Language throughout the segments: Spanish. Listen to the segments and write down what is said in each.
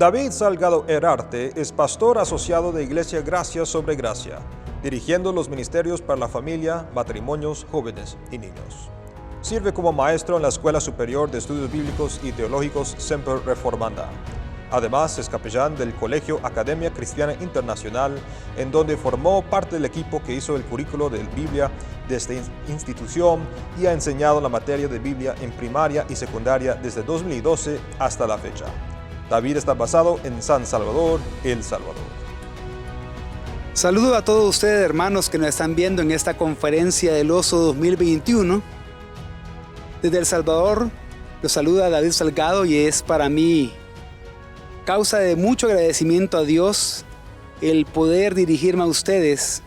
David Salgado Herarte es pastor asociado de Iglesia Gracia sobre Gracia, dirigiendo los ministerios para la familia, matrimonios, jóvenes y niños. Sirve como maestro en la Escuela Superior de Estudios Bíblicos y Teológicos Semper Reformanda. Además, es capellán del Colegio Academia Cristiana Internacional, en donde formó parte del equipo que hizo el currículo de Biblia de esta institución y ha enseñado la materia de Biblia en primaria y secundaria desde 2012 hasta la fecha. David está basado en San Salvador, El Salvador. Saludo a todos ustedes, hermanos, que nos están viendo en esta conferencia del Oso 2021. Desde El Salvador los saluda David Salgado y es para mí causa de mucho agradecimiento a Dios el poder dirigirme a ustedes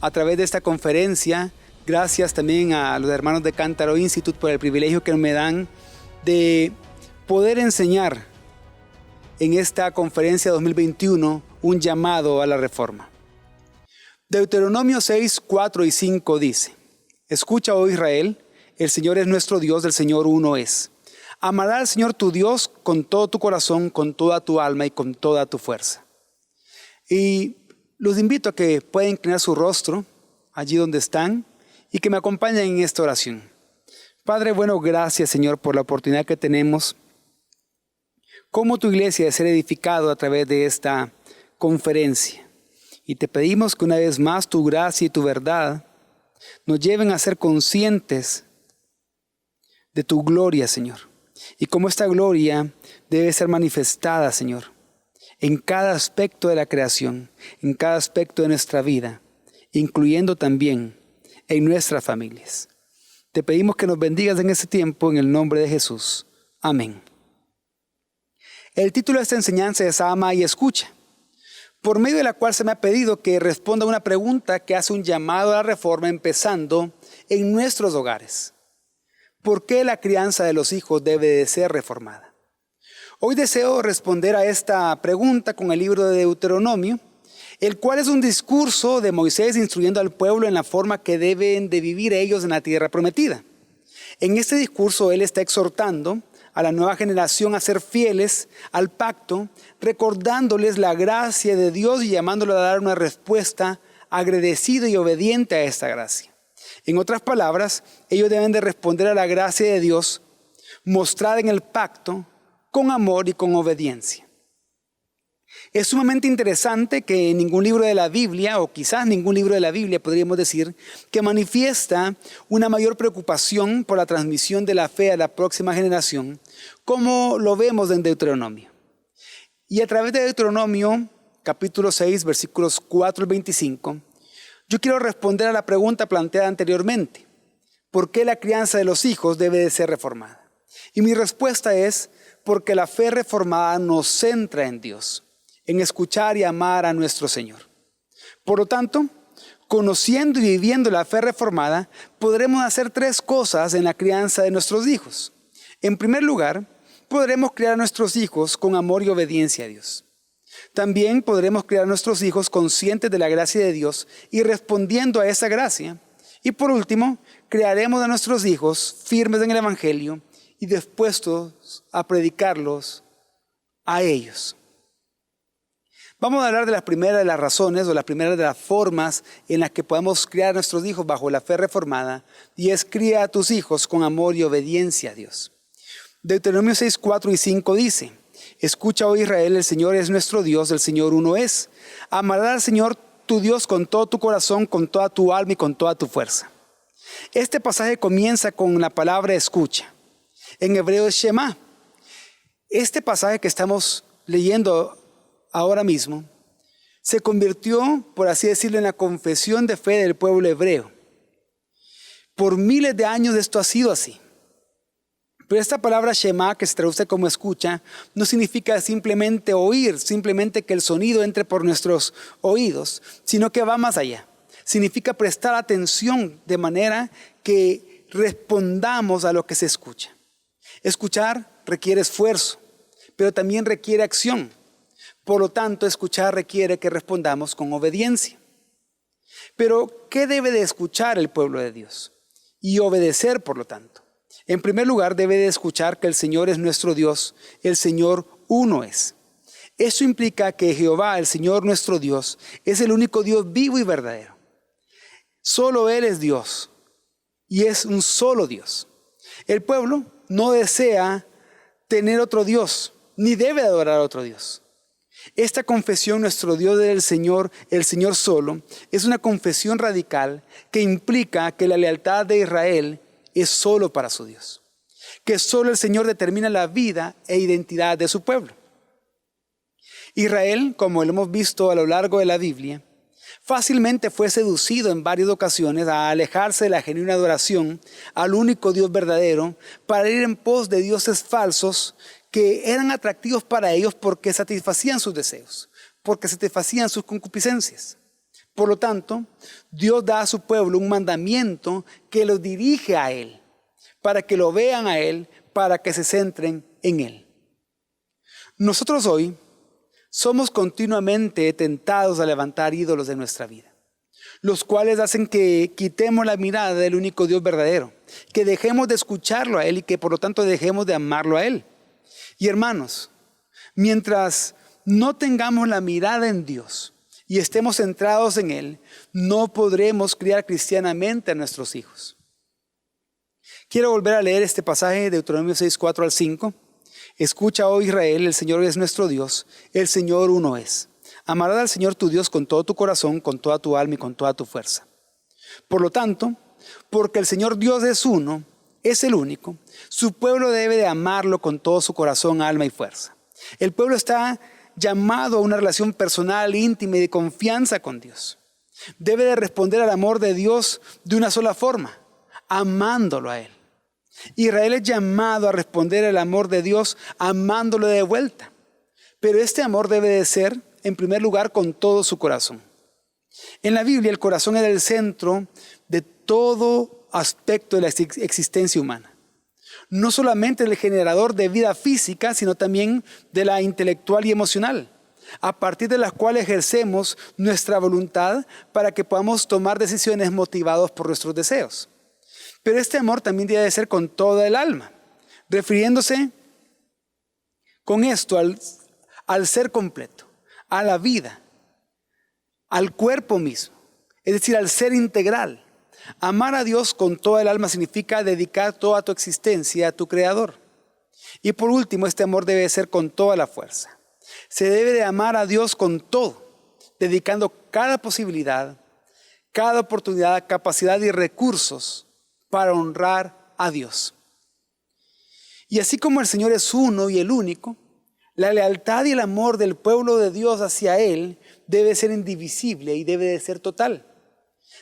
a través de esta conferencia. Gracias también a los hermanos de Cántaro Institute por el privilegio que me dan de poder enseñar en esta conferencia 2021 un llamado a la reforma. Deuteronomio 6, 4 y 5 dice: Escucha, oh Israel, el Señor es nuestro Dios, el Señor uno es. Amarás al Señor tu Dios con todo tu corazón, con toda tu alma y con toda tu fuerza. Y los invito a que puedan inclinar su rostro allí donde están y que me acompañen en esta oración. Padre bueno, gracias Señor por la oportunidad que tenemos como tu iglesia de ser edificado a través de esta conferencia. Y te pedimos que una vez más tu gracia y tu verdad nos lleven a ser conscientes de tu gloria, Señor. Y cómo esta gloria debe ser manifestada, Señor, en cada aspecto de la creación, en cada aspecto de nuestra vida, incluyendo también en nuestras familias. Te pedimos que nos bendigas en este tiempo, en el nombre de Jesús. Amén. El título de esta enseñanza es Ama y Escucha, por medio de la cual se me ha pedido que responda a una pregunta que hace un llamado a la reforma, empezando en nuestros hogares. ¿Por qué la crianza de los hijos debe de ser reformada? Hoy deseo responder a esta pregunta con el libro de Deuteronomio, el cual es un discurso de Moisés instruyendo al pueblo en la forma que deben de vivir ellos en la tierra prometida. En este discurso él está exhortando a la nueva generación a ser fieles al pacto, recordándoles la gracia de Dios y llamándolos a dar una respuesta agradecida y obediente a esta gracia. En otras palabras, ellos deben de responder a la gracia de Dios mostrada en el pacto con amor y con obediencia. Es sumamente interesante que ningún libro de la Biblia, o quizás ningún libro de la Biblia, podríamos decir, que manifiesta una mayor preocupación por la transmisión de la fe a la próxima generación, como lo vemos en Deuteronomio. Y a través de Deuteronomio, capítulo 6, versículos 4 al 25, yo quiero responder a la pregunta planteada anteriormente: ¿por qué la crianza de los hijos debe de ser reformada? Y mi respuesta es: porque la fe reformada nos centra en Dios, en escuchar y amar a nuestro Señor. Por lo tanto, conociendo y viviendo la fe reformada, podremos hacer tres cosas en la crianza de nuestros hijos. En primer lugar, podremos criar a nuestros hijos con amor y obediencia a Dios. También podremos criar a nuestros hijos conscientes de la gracia de Dios y respondiendo a esa gracia. Y por último, criaremos a nuestros hijos firmes en el Evangelio y dispuestos a predicarlos a ellos. Vamos a hablar de la primera de las razones o la primera de las formas en las que podemos criar a nuestros hijos bajo la fe reformada, y es: cría a tus hijos con amor y obediencia a Dios. Deuteronomio 6, 4 y 5 dice: Escucha, oh Israel, el Señor es nuestro Dios, el Señor uno es. Amarás al Señor tu Dios con todo tu corazón, con toda tu alma y con toda tu fuerza. Este pasaje comienza con la palabra escucha. En hebreo es Shema. Este pasaje que estamos leyendo ahora mismo se convirtió, por así decirlo, en la confesión de fe del pueblo hebreo. Por miles de años esto ha sido así. Pero esta palabra Shema, que se traduce como escucha, no significa simplemente oír, simplemente que el sonido entre por nuestros oídos, sino que va más allá. Significa prestar atención de manera que respondamos a lo que se escucha. Escuchar requiere esfuerzo, pero también requiere acción. Por lo tanto, escuchar requiere que respondamos con obediencia. Pero, ¿qué debe de escuchar el pueblo de Dios? Y obedecer, por lo tanto. En primer lugar, debe de escuchar que el Señor es nuestro Dios, el Señor uno es. Esto implica que Jehová, el Señor nuestro Dios, es el único Dios vivo y verdadero. Solo Él es Dios y es un solo Dios. El pueblo no desea tener otro Dios, ni debe adorar a otro Dios. Esta confesión, nuestro Dios es el Señor solo, es una confesión radical que implica que la lealtad de Israel es solo para su Dios, que solo el Señor determina la vida e identidad de su pueblo. Israel, como lo hemos visto a lo largo de la Biblia, fácilmente fue seducido en varias ocasiones a alejarse de la genuina adoración al único Dios verdadero para ir en pos de dioses falsos que eran atractivos para ellos porque satisfacían sus deseos, porque satisfacían sus concupiscencias. Por lo tanto, Dios da a su pueblo un mandamiento que los dirige a Él, para que lo vean a Él, para que se centren en Él. Nosotros hoy somos continuamente tentados a levantar ídolos de nuestra vida, los cuales hacen que quitemos la mirada del único Dios verdadero, que dejemos de escucharlo a Él y que por lo tanto dejemos de amarlo a Él. Y hermanos, mientras no tengamos la mirada en Dios y estemos centrados en Él, no podremos criar cristianamente a nuestros hijos. Quiero volver a leer este pasaje de Deuteronomio 6, 4 al 5. Escucha, oh Israel, el Señor es nuestro Dios, el Señor uno es. Amarás al Señor tu Dios con todo tu corazón, con toda tu alma y con toda tu fuerza. Por lo tanto, porque el Señor Dios es uno, es el único, su pueblo debe de amarlo con todo su corazón, alma y fuerza. El pueblo está llamado a una relación personal, íntima y de confianza con Dios. Debe de responder al amor de Dios de una sola forma, amándolo a Él. Israel es llamado a responder al amor de Dios amándolo de vuelta. Pero este amor debe de ser, en primer lugar, con todo su corazón. En la Biblia, el corazón es el centro de todo aspecto de la existencia humana. No solamente el generador de vida física, sino también de la intelectual y emocional, a partir de las cuales ejercemos nuestra voluntad para que podamos tomar decisiones motivados por nuestros deseos. Pero este amor también debe de ser con toda el alma, refiriéndose con esto al ser completo, a la vida, al cuerpo mismo, es decir, al ser integral. Amar a Dios con toda el alma significa dedicar toda tu existencia a tu Creador. Y por último, este amor debe ser con toda la fuerza. Se debe de amar a Dios con todo, dedicando cada posibilidad, cada oportunidad, capacidad y recursos para honrar a Dios. Y así como el Señor es uno y el único, la lealtad y el amor del pueblo de Dios hacia Él debe ser indivisible y debe de ser total,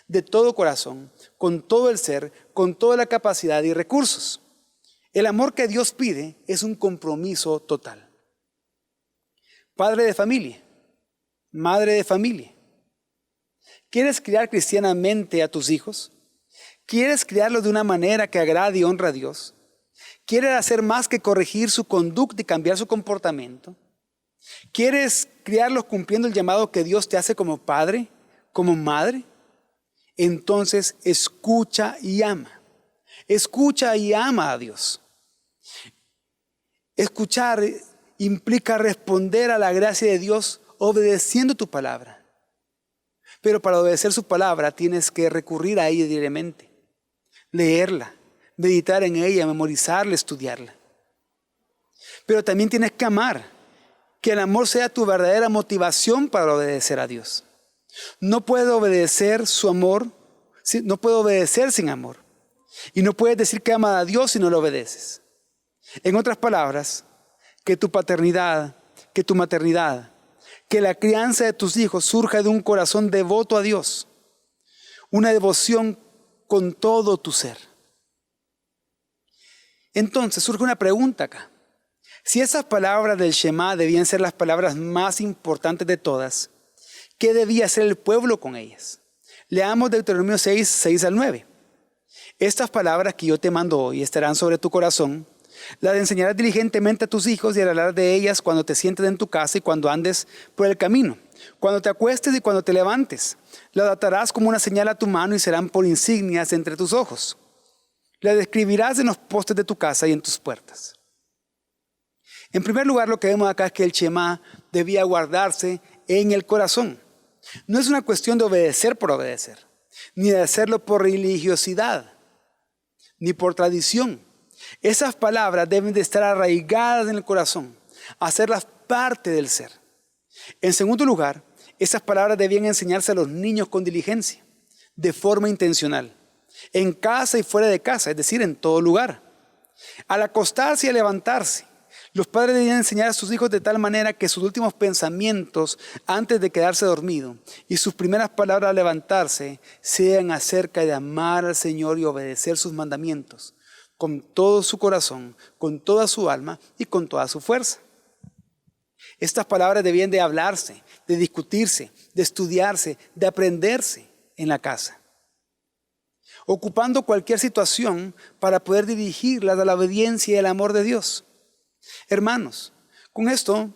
de todo corazón, con todo el ser, con toda la capacidad y recursos. El amor que Dios pide es un compromiso total. Padre de familia, madre de familia, ¿quieres criar cristianamente a tus hijos? ¿Quieres criarlos de una manera que agrade y honra a Dios? ¿Quieres hacer más que corregir su conducta y cambiar su comportamiento? ¿Quieres criarlos cumpliendo el llamado que Dios te hace como padre, como madre? Entonces escucha y ama. Escucha y ama a Dios. Escuchar implica responder a la gracia de Dios obedeciendo tu palabra. Pero para obedecer su palabra tienes que recurrir a ella diariamente. Leerla, meditar en ella, memorizarla, estudiarla. Pero también tienes que amar, que el amor sea tu verdadera motivación para obedecer a Dios. No puedes obedecer su amor, no puedes obedecer sin amor. Y no puedes decir que amas a Dios si no lo obedeces. En otras palabras, que tu paternidad, que tu maternidad, que la crianza de tus hijos surja de un corazón devoto a Dios, una devoción con todo tu ser. Entonces surge una pregunta acá. Si esas palabras del Shema debían ser las palabras más importantes de todas, ¿qué debía hacer el pueblo con ellas? Leamos Deuteronomio 6, 6 al 9. Estas palabras que yo te mando hoy estarán sobre tu corazón. Las enseñarás diligentemente a tus hijos y hablarás de ellas cuando te sientes en tu casa y cuando andes por el camino, cuando te acuestes y cuando te levantes. Las atarás como una señal a tu mano y serán por insignias entre tus ojos. Las escribirás en los postes de tu casa y en tus puertas. En primer lugar, lo que vemos acá es que el Shema debía guardarse en el corazón. No es una cuestión de obedecer por obedecer, ni de hacerlo por religiosidad, ni por tradición. Esas palabras deben de estar arraigadas en el corazón, hacerlas parte del ser. En segundo lugar, esas palabras debían enseñarse a los niños con diligencia, de forma intencional, en casa y fuera de casa, es decir, en todo lugar. Al acostarse y a levantarse, los padres debían enseñar a sus hijos de tal manera que sus últimos pensamientos antes de quedarse dormido y sus primeras palabras al levantarse sean acerca de amar al Señor y obedecer sus mandamientos con todo su corazón, con toda su alma y con toda su fuerza. Estas palabras debían de hablarse, de discutirse, de estudiarse, de aprenderse en la casa, ocupando cualquier situación para poder dirigirlas a la obediencia y el amor de Dios. Hermanos, con esto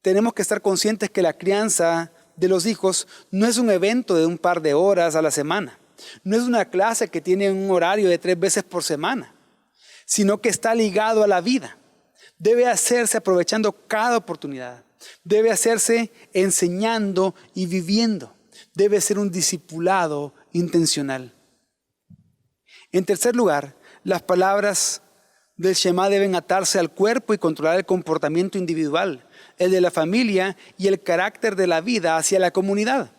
tenemos que estar conscientes que la crianza de los hijos no es un evento de un par de horas a la semana, no es una clase que tiene un horario de 3 veces por semana, sino que está ligado a la vida. Debe hacerse aprovechando cada oportunidad, debe hacerse enseñando y viviendo, debe ser un discipulado intencional. En tercer lugar, las palabras del Shema deben atarse al cuerpo y controlar el comportamiento individual, el de la familia y el carácter de la vida hacia la comunidad.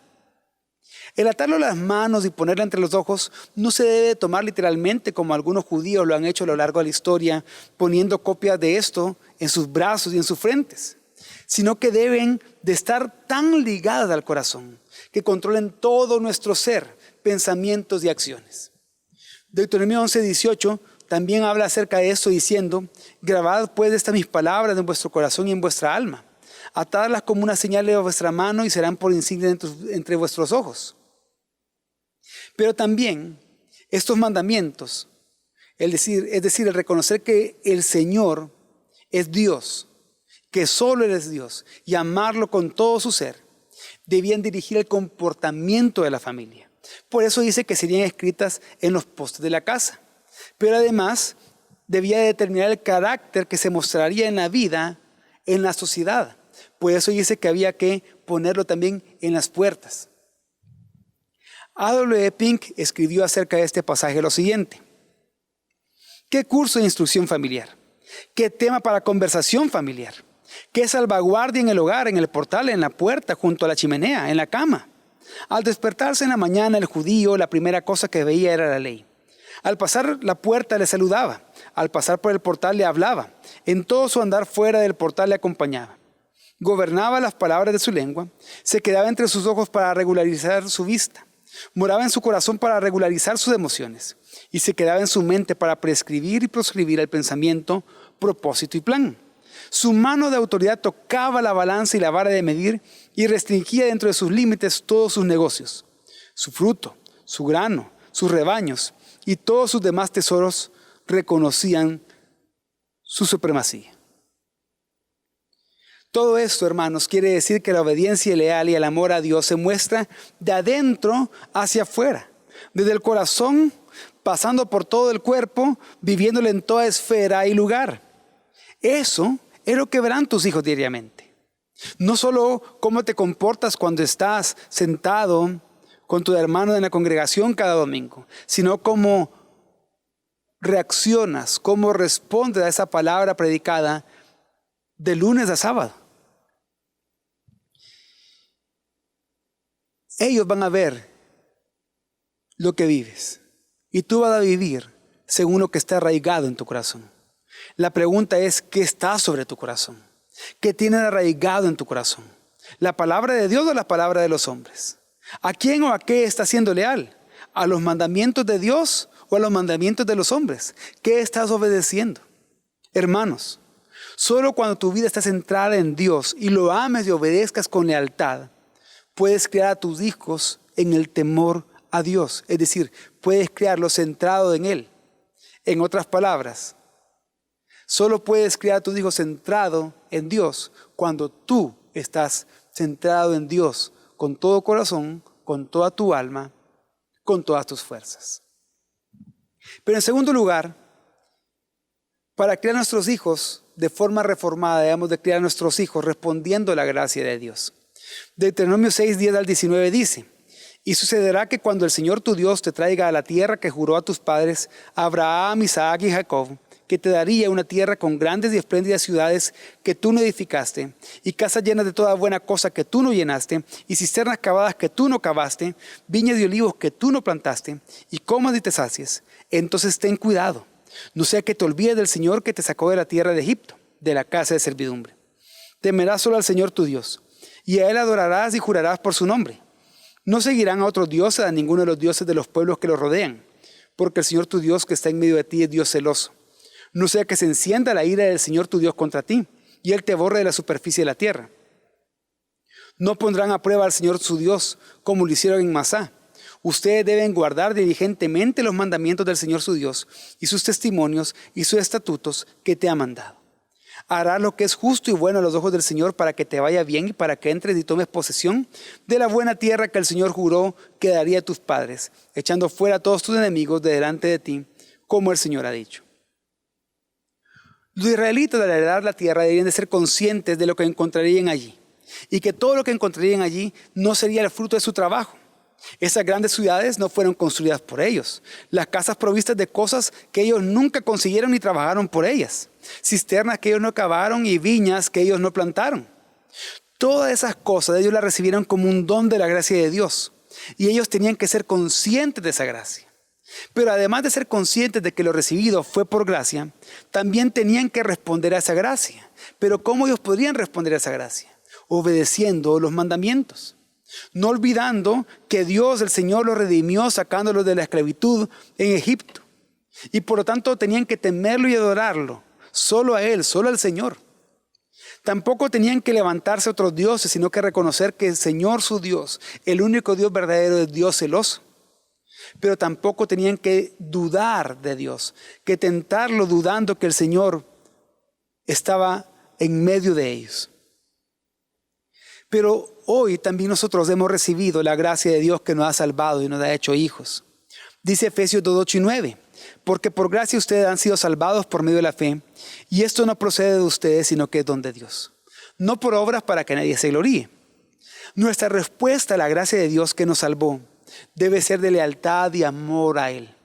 El atarlo a las manos y ponerlo entre los ojos no se debe tomar literalmente como algunos judíos lo han hecho a lo largo de la historia, poniendo copias de esto en sus brazos y en sus frentes, sino que deben de estar tan ligadas al corazón que controlen todo nuestro ser, pensamientos y acciones. Deuteronomio 11:18 también habla acerca de esto diciendo: grabad pues estas mis palabras en vuestro corazón y en vuestra alma, atadlas como una señal de vuestra mano y serán por insignia entre vuestros ojos. Pero también estos mandamientos, es decir, el reconocer que el Señor es Dios, que solo Él es Dios, y amarlo con todo su ser, debían dirigir el comportamiento de la familia. Por eso dice que serían escritas en los postes de la casa. Pero además debía determinar el carácter que se mostraría en la vida, en la sociedad. Por eso dice que había que ponerlo también en las puertas. A.W. Pink escribió acerca de este pasaje lo siguiente: ¿qué curso de instrucción familiar? ¿Qué tema para conversación familiar? ¿Qué salvaguardia en el hogar, en el portal, en la puerta, junto a la chimenea, en la cama? Al despertarse en la mañana, el judío, la primera cosa que veía era la ley. Al pasar la puerta le saludaba, al pasar por el portal le hablaba, en todo su andar fuera del portal le acompañaba. Gobernaba las palabras de su lengua, se quedaba entre sus ojos para regularizar su vista, moraba en su corazón para regularizar sus emociones y se quedaba en su mente para prescribir y proscribir el pensamiento, propósito y plan. Su mano de autoridad tocaba la balanza y la vara de medir y restringía dentro de sus límites todos sus negocios, su fruto, su grano, sus rebaños y todos sus demás tesoros reconocían su supremacía. Todo esto, hermanos, quiere decir que la obediencia leal y el amor a Dios se muestra de adentro hacia afuera, desde el corazón, pasando por todo el cuerpo, viviéndolo en toda esfera y lugar. Eso es lo que verán tus hijos diariamente. No solo cómo te comportas cuando estás sentado con tu hermano en la congregación cada domingo, sino cómo reaccionas, cómo respondes a esa palabra predicada de lunes a sábado. Ellos van a ver lo que vives y tú vas a vivir según lo que está arraigado en tu corazón. La pregunta es: ¿qué está sobre tu corazón? ¿Qué tienes arraigado en tu corazón? ¿La palabra de Dios o la palabra de los hombres? ¿A quién o a qué estás siendo leal? ¿A los mandamientos de Dios o a los mandamientos de los hombres? ¿Qué estás obedeciendo? Hermanos, solo cuando tu vida está centrada en Dios y lo ames y obedezcas con lealtad, puedes criar a tus hijos en el temor a Dios. Es decir, puedes criarlos centrado en Él. En otras palabras, solo puedes criar a tus hijos centrado en Dios cuando tú estás centrado en Dios con todo corazón, con toda tu alma, con todas tus fuerzas. Pero en segundo lugar, para criar a nuestros hijos de forma reformada, debemos de criar a nuestros hijos respondiendo a la gracia de Dios. Deuteronomio 6, 10 al 19 dice: y sucederá que cuando el Señor tu Dios te traiga a la tierra que juró a tus padres, Abraham, Isaac y Jacob, que te daría una tierra con grandes y espléndidas ciudades que tú no edificaste, y casas llenas de toda buena cosa que tú no llenaste, y cisternas cavadas que tú no cavaste, viñas de olivos que tú no plantaste, y comas y te sacies, entonces ten cuidado, no sea que te olvides del Señor que te sacó de la tierra de Egipto, de la casa de servidumbre. Temerás solo al Señor tu Dios, y a Él adorarás y jurarás por su nombre. No seguirán a otros dioses, a ninguno de los dioses de los pueblos que los rodean, porque el Señor tu Dios que está en medio de ti es Dios celoso. No sea que se encienda la ira del Señor tu Dios contra ti, y Él te borre de la superficie de la tierra. No pondrán a prueba al Señor su Dios, como lo hicieron en Masá. Ustedes deben guardar diligentemente los mandamientos del Señor su Dios, y sus testimonios y sus estatutos que te ha mandado. Harás lo que es justo y bueno a los ojos del Señor para que te vaya bien y para que entres y tomes posesión de la buena tierra que el Señor juró que daría a tus padres, echando fuera a todos tus enemigos de delante de ti, como el Señor ha dicho. Los israelitas al heredar la tierra deberían de ser conscientes de lo que encontrarían allí y que todo lo que encontrarían allí no sería el fruto de su trabajo. Esas grandes ciudades no fueron construidas por ellos. Las casas provistas de cosas que ellos nunca consiguieron ni trabajaron por ellas. Cisternas que ellos no cavaron y viñas que ellos no plantaron. Todas esas cosas ellos las recibieron como un don de la gracia de Dios. Y ellos tenían que ser conscientes de esa gracia. Pero además de ser conscientes de que lo recibido fue por gracia, también tenían que responder a esa gracia. Pero ¿cómo ellos podrían responder a esa gracia? Obedeciendo los mandamientos. No olvidando que Dios, el Señor, los redimió sacándolos de la esclavitud en Egipto. Y por lo tanto tenían que temerlo y adorarlo. Solo a Él, solo al Señor. Tampoco tenían que levantarse otros dioses, sino que reconocer que el Señor su Dios, el único Dios verdadero, es Dios celoso. Pero tampoco tenían que dudar de Dios, que tentarlo dudando que el Señor estaba en medio de ellos. Pero hoy también nosotros hemos recibido la gracia de Dios que nos ha salvado y nos ha hecho hijos. Dice Efesios 2, 8 y 9, porque por gracia ustedes han sido salvados por medio de la fe, y esto no procede de ustedes, sino que es don de Dios. No por obras para que nadie se gloríe. Nuestra respuesta a la gracia de Dios que nos salvó debe ser de lealtad y amor a Él.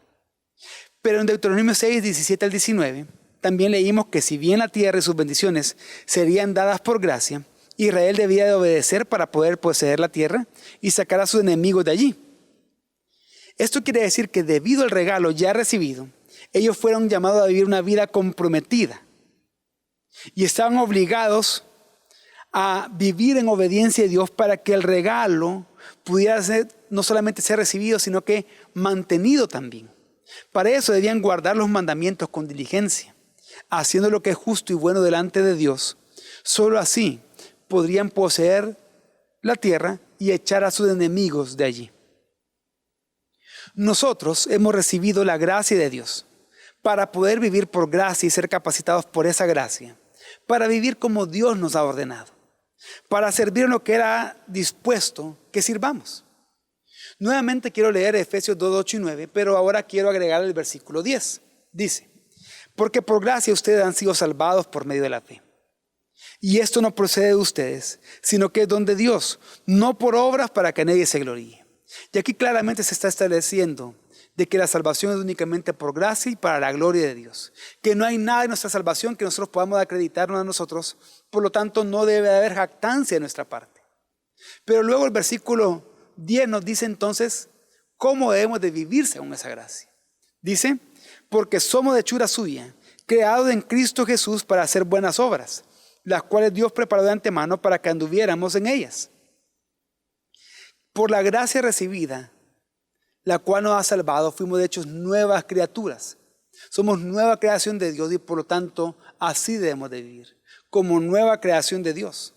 Pero en Deuteronomio 6, 17 al 19, también leímos que si bien la tierra y sus bendiciones serían dadas por gracia, Israel debía de obedecer para poder poseer la tierra y sacar a sus enemigos de allí. Esto quiere decir que debido al regalo ya recibido, ellos fueron llamados a vivir una vida comprometida y estaban obligados a vivir en obediencia a Dios para que el regalo pudiera no solamente ser recibido, sino que mantenido también. Para eso debían guardar los mandamientos con diligencia, haciendo lo que es justo y bueno delante de Dios. Solo así podrían poseer la tierra y echar a sus enemigos de allí. Nosotros hemos recibido la gracia de Dios para poder vivir por gracia y ser capacitados por esa gracia, para vivir como Dios nos ha ordenado, para servir en lo que era dispuesto que sirvamos. Nuevamente quiero leer Efesios 2, 8 y 9, pero ahora quiero agregar el versículo 10. Dice, porque por gracia ustedes han sido salvados por medio de la fe. Y esto no procede de ustedes, sino que es don de Dios, no por obras para que nadie se gloríe. Y aquí claramente se está estableciendo de que la salvación es únicamente por gracia y para la gloria de Dios. Que no hay nada en nuestra salvación que nosotros podamos acreditarnos a nosotros, por lo tanto no debe haber jactancia de nuestra parte. Pero luego el versículo 10 nos dice entonces cómo debemos de vivir según esa gracia. Dice, porque somos de hechura suya, creados en Cristo Jesús para hacer buenas obras, las cuales Dios preparó de antemano para que anduviéramos en ellas. Por la gracia recibida, la cual nos ha salvado, fuimos de hechos nuevas criaturas. Somos nueva creación de Dios y por lo tanto así debemos de vivir, como nueva creación de Dios,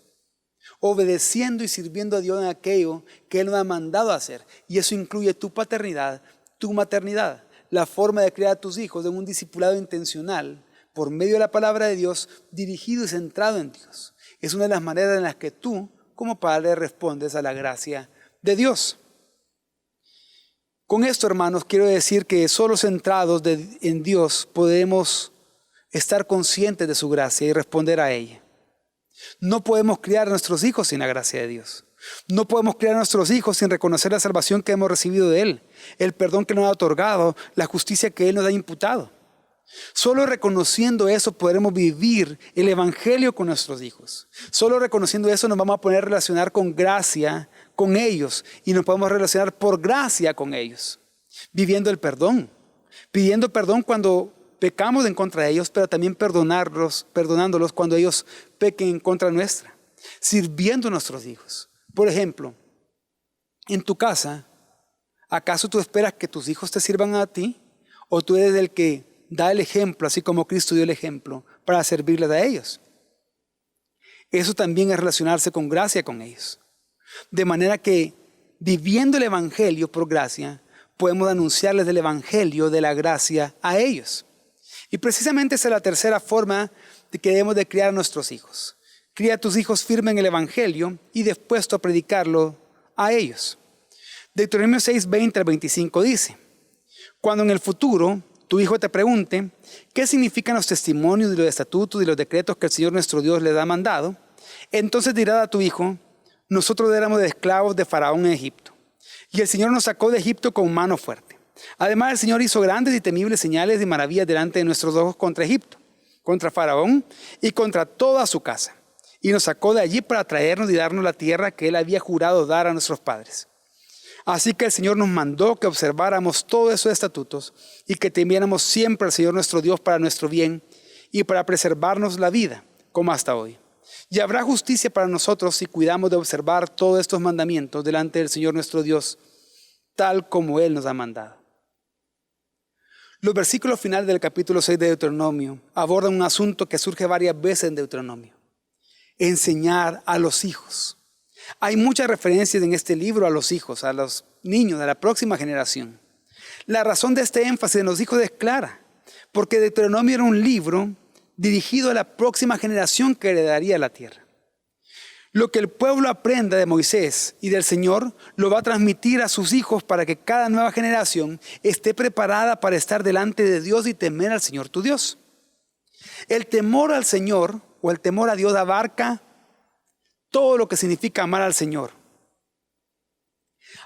obedeciendo y sirviendo a Dios en aquello que Él nos ha mandado a hacer. Y eso incluye tu paternidad, tu maternidad, la forma de criar a tus hijos en un discipulado intencional, por medio de la palabra de Dios, dirigido y centrado en Dios. Es una de las maneras en las que tú, como padre, respondes a la gracia de Dios. Con esto, hermanos, quiero decir que solo centrados en Dios podemos estar conscientes de su gracia y responder a ella. No podemos criar a nuestros hijos sin la gracia de Dios. No podemos criar a nuestros hijos sin reconocer la salvación que hemos recibido de Él, el perdón que nos ha otorgado, la justicia que Él nos ha imputado. Solo reconociendo eso podremos vivir el evangelio con nuestros hijos. Solo reconociendo eso nos vamos a poder relacionar con gracia con ellos y nos podemos relacionar por gracia con ellos, viviendo el perdón, pidiendo perdón cuando pecamos en contra de ellos, pero también perdonándolos cuando ellos pequen en contra nuestra, sirviendo a nuestros hijos. Por ejemplo, en tu casa, ¿acaso tú esperas que tus hijos te sirvan a ti? ¿O tú eres el que da el ejemplo, así como Cristo dio el ejemplo, para servirles a ellos? Eso también es relacionarse con gracia con ellos. De manera que, viviendo el evangelio por gracia, podemos anunciarles del evangelio de la gracia a ellos. Y precisamente esa es la tercera forma de que debemos de criar a nuestros hijos. Cría a tus hijos firmes en el evangelio y dispuesto a predicarlo a ellos. Deuteronomio 6, 20 al 25 dice: cuando en el futuro tu hijo te pregunte qué significan los testimonios y los estatutos y los decretos que el Señor nuestro Dios le ha mandado, entonces dirás a tu hijo: nosotros éramos esclavos de Faraón en Egipto, y el Señor nos sacó de Egipto con mano fuerte. Además, el Señor hizo grandes y temibles señales y maravillas delante de nuestros ojos contra Egipto, contra Faraón y contra toda su casa. Y nos sacó de allí para traernos y darnos la tierra que Él había jurado dar a nuestros padres. Así que el Señor nos mandó que observáramos todos esos estatutos y que temiéramos siempre al Señor nuestro Dios para nuestro bien y para preservarnos la vida, como hasta hoy. Y habrá justicia para nosotros si cuidamos de observar todos estos mandamientos delante del Señor nuestro Dios, tal como Él nos ha mandado. Los versículos finales del capítulo 6 de Deuteronomio abordan un asunto que surge varias veces en Deuteronomio: enseñar a los hijos. Hay muchas referencias en este libro a los hijos, a los niños, a la próxima generación. La razón de este énfasis en los hijos es clara, porque Deuteronomio era un libro dirigido a la próxima generación que heredaría la tierra. Lo que el pueblo aprenda de Moisés y del Señor lo va a transmitir a sus hijos para que cada nueva generación esté preparada para estar delante de Dios y temer al Señor tu Dios. El temor al Señor o el temor a Dios abarca todo lo que significa amar al Señor.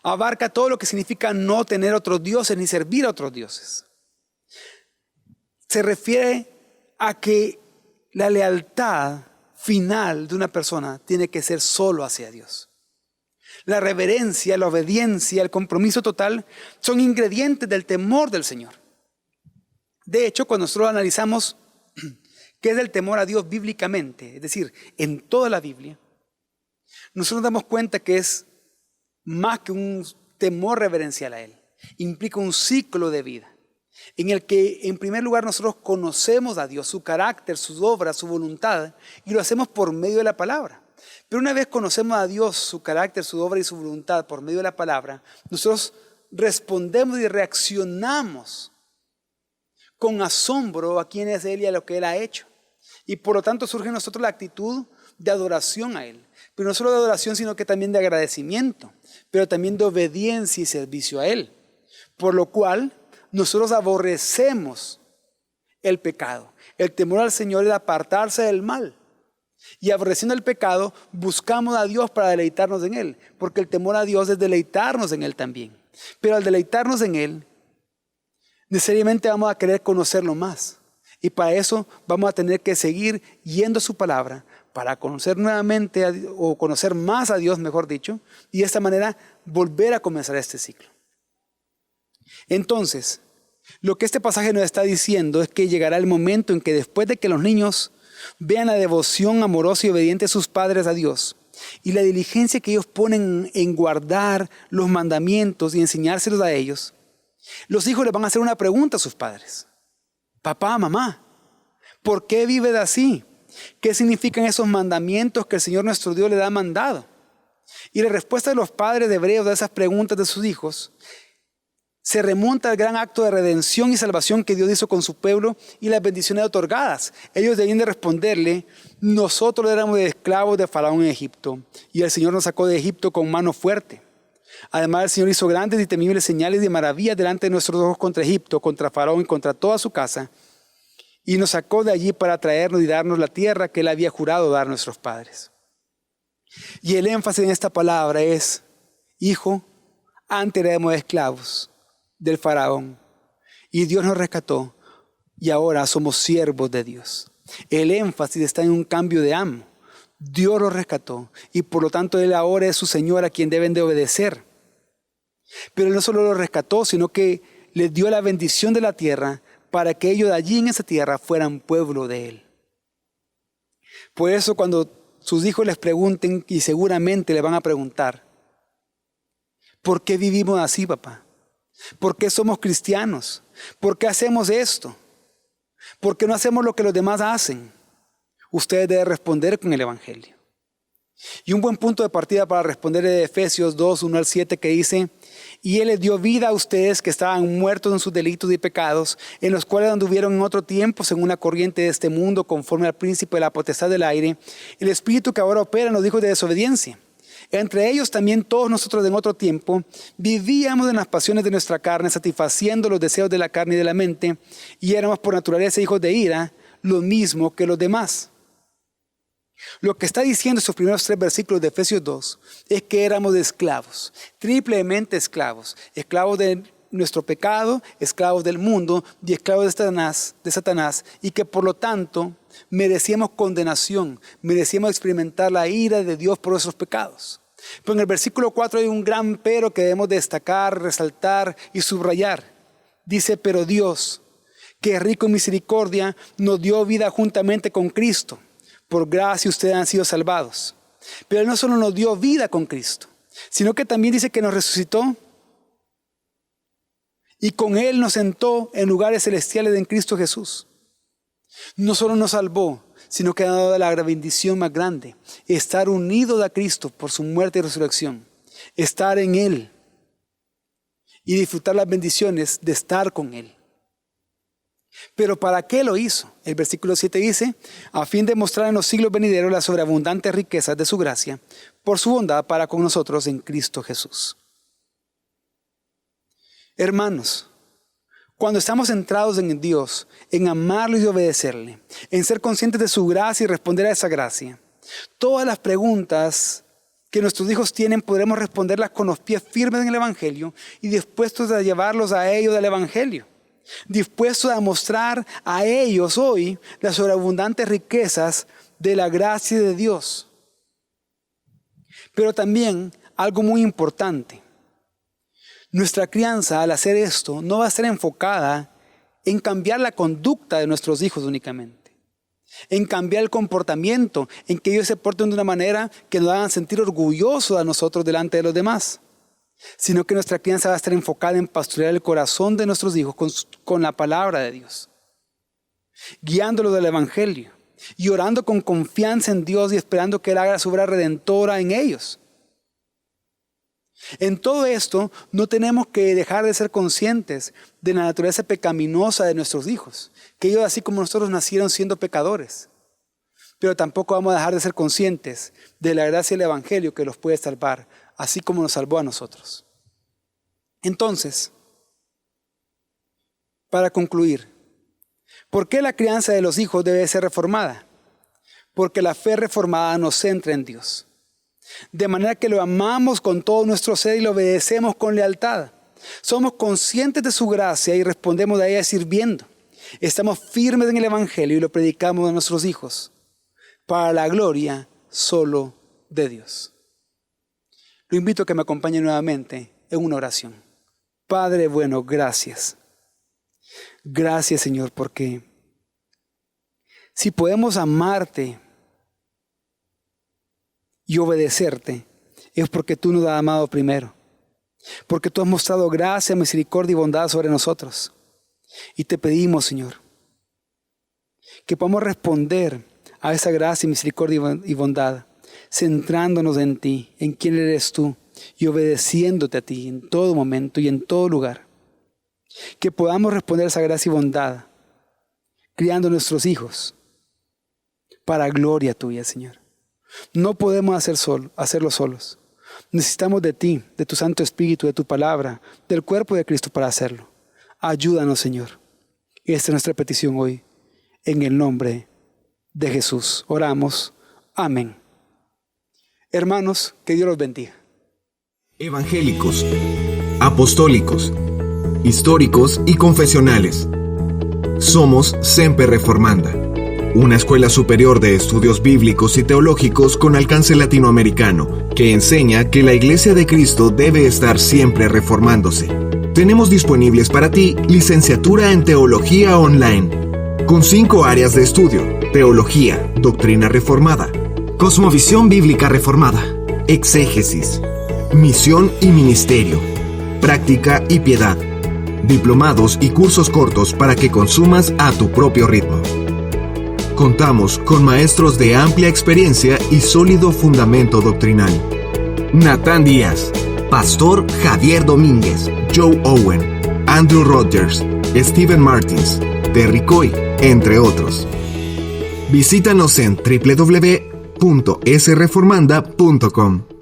Abarca todo lo que significa no tener otros dioses ni servir a otros dioses. Se refiere a que la lealtad final de una persona tiene que ser solo hacia Dios. La reverencia, la obediencia, el compromiso total son ingredientes del temor del Señor. De hecho, cuando nosotros analizamos qué es el temor a Dios bíblicamente, es decir, en toda la Biblia, nosotros nos damos cuenta que es más que un temor reverencial a Él. Implica un ciclo de vida en el que, en primer lugar, nosotros conocemos a Dios, su carácter, sus obras, su voluntad, y lo hacemos por medio de la palabra. Pero una vez conocemos a Dios, su carácter, su obra y su voluntad por medio de la palabra, nosotros respondemos y reaccionamos con asombro a quién es Él y a lo que Él ha hecho. Y por lo tanto surge en nosotros la actitud de adoración a Él. Pero no solo de adoración, sino que también de agradecimiento, pero también de obediencia y servicio a Él. Por lo cual nosotros aborrecemos el pecado. El temor al Señor es apartarse del mal. Y aborreciendo el pecado, buscamos a Dios para deleitarnos en Él. Porque el temor a Dios es deleitarnos en Él también. Pero al deleitarnos en Él, necesariamente vamos a querer conocerlo más. Y para eso vamos a tener que seguir yendo a su palabra para conocer nuevamente o conocer más a Dios, mejor dicho, y de esta manera volver a comenzar este ciclo. Entonces, lo que este pasaje nos está diciendo es que llegará el momento en que después de que los niños vean la devoción amorosa y obediente de sus padres a Dios y la diligencia que ellos ponen en guardar los mandamientos y enseñárselos a ellos, los hijos les van a hacer una pregunta a sus padres. Papá, mamá, ¿por qué vives así? ¿Qué significan esos mandamientos que el Señor nuestro Dios les ha mandado? Y la respuesta de los padres hebreos a esas preguntas de sus hijos se remonta al gran acto de redención y salvación que Dios hizo con su pueblo y las bendiciones otorgadas. Ellos debían de responderle: nosotros éramos esclavos de Faraón en Egipto y el Señor nos sacó de Egipto con mano fuerte. Además, el Señor hizo grandes y temibles señales y maravillas delante de nuestros ojos contra Egipto, contra Faraón y contra toda su casa. y nos sacó de allí para traernos y darnos la tierra que Él había jurado dar a nuestros padres. Y el énfasis en esta palabra es, hijo, antes éramos esclavos del faraón y Dios nos rescató y ahora somos siervos de Dios. El énfasis está en un cambio de amo. Dios los rescató y por lo tanto Él ahora es su Señor a quien deben de obedecer. Pero Él no solo los rescató, sino que les dio la bendición de la tierra para que ellos de allí en esa tierra fueran pueblo de Él. Por eso cuando sus hijos les pregunten, y seguramente le van a preguntar, ¿por qué vivimos así, papá? ¿Por qué somos cristianos? ¿Por qué hacemos esto? ¿Por qué no hacemos lo que los demás hacen? Ustedes deben responder con el Evangelio. Y un buen punto de partida para responder es de Efesios 2, 1 al 7, que dice, y Él les dio vida a ustedes que estaban muertos en sus delitos y pecados, en los cuales anduvieron en otro tiempo según la corriente de este mundo, conforme al príncipe de la potestad del aire, el espíritu que ahora opera en los hijos de desobediencia. Entre ellos también todos nosotros en otro tiempo vivíamos en las pasiones de nuestra carne, satisfaciendo los deseos de la carne y de la mente, y éramos por naturaleza hijos de ira, lo mismo que los demás. Lo que está diciendo estos primeros 3 versículos de Efesios 2 es que éramos esclavos, triplemente esclavos, esclavos de nuestro pecado, esclavos del mundo y esclavos de Satanás, y que por lo tanto merecíamos condenación, merecíamos experimentar la ira de Dios por nuestros pecados. Pero en el versículo 4 hay un gran pero que debemos destacar, resaltar y subrayar. Dice, pero Dios, que es rico en misericordia, nos dio vida juntamente con Cristo. Por gracia ustedes han sido salvados. Pero Él no solo nos dio vida con Cristo, sino que también dice que nos resucitó y con Él nos sentó en lugares celestiales en Cristo Jesús. No solo nos salvó, sino que ha dado la bendición más grande, estar unidos a Cristo por su muerte y resurrección, estar en Él y disfrutar las bendiciones de estar con Él. Pero ¿para qué lo hizo? El versículo 7 dice, a fin de mostrar en los siglos venideros las sobreabundantes riquezas de su gracia, por su bondad para con nosotros en Cristo Jesús. Hermanos, cuando estamos centrados en Dios, en amarlo y obedecerle, en ser conscientes de su gracia y responder a esa gracia, todas las preguntas que nuestros hijos tienen podremos responderlas con los pies firmes en el Evangelio y dispuestos a llevarlos a ellos del Evangelio. Dispuestos a mostrar a ellos hoy las sobreabundantes riquezas de la gracia de Dios. Pero también algo muy importante. Nuestra crianza al hacer esto no va a ser enfocada en cambiar la conducta de nuestros hijos únicamente. En cambiar el comportamiento, en que ellos se porten de una manera que nos hagan sentir orgullosos a nosotros delante de los demás. Sino que nuestra crianza va a estar enfocada en pastorear el corazón de nuestros hijos con la palabra de Dios, guiándolos del Evangelio y orando con confianza en Dios y esperando que Él haga su obra redentora en ellos. En todo esto no tenemos que dejar de ser conscientes de la naturaleza pecaminosa de nuestros hijos, que ellos así como nosotros nacieron siendo pecadores, pero tampoco vamos a dejar de ser conscientes de la gracia del Evangelio que los puede salvar, así como nos salvó a nosotros. Entonces, para concluir, ¿por qué la crianza de los hijos debe ser reformada? Porque la fe reformada nos centra en Dios. De manera que lo amamos con todo nuestro ser y lo obedecemos con lealtad. Somos conscientes de su gracia y respondemos a ella sirviendo. Estamos firmes en el Evangelio y lo predicamos a nuestros hijos para la gloria solo de Dios. Lo invito a que me acompañe nuevamente en una oración. Padre bueno, gracias. Gracias, Señor, porque si podemos amarte y obedecerte, es porque tú nos has amado primero. Porque tú has mostrado gracia, misericordia y bondad sobre nosotros. Y te pedimos, Señor, que podamos responder a esa gracia, misericordia y bondad, centrándonos en ti, en quién eres tú, y obedeciéndote a ti en todo momento y en todo lugar. Que podamos responder a esa gracia y bondad, criando a nuestros hijos para gloria tuya, Señor. No podemos hacerlo solos. Necesitamos de ti, de tu Santo Espíritu, de tu palabra, del cuerpo de Cristo para hacerlo. Ayúdanos, Señor. Y esta es nuestra petición hoy, en el nombre de Jesús. Oramos. Amén. Hermanos, que Dios los bendiga. Evangélicos, apostólicos, históricos y confesionales. Somos Semper Reformanda, una escuela superior de estudios bíblicos y teológicos con alcance latinoamericano que enseña que la Iglesia de Cristo debe estar siempre reformándose. Tenemos disponibles para ti licenciatura en Teología Online, con 5 áreas de estudio: Teología, Doctrina Reformada, Cosmovisión Bíblica Reformada, Exégesis, Misión y Ministerio, Práctica y Piedad, diplomados y cursos cortos para que consumas a tu propio ritmo. Contamos con maestros de amplia experiencia y sólido fundamento doctrinal. Natán Díaz, Pastor Javier Domínguez, Joe Owen, Andrew Rogers, Stephen Martins, Terry Coy, entre otros. Visítanos en www.sreformanda.com.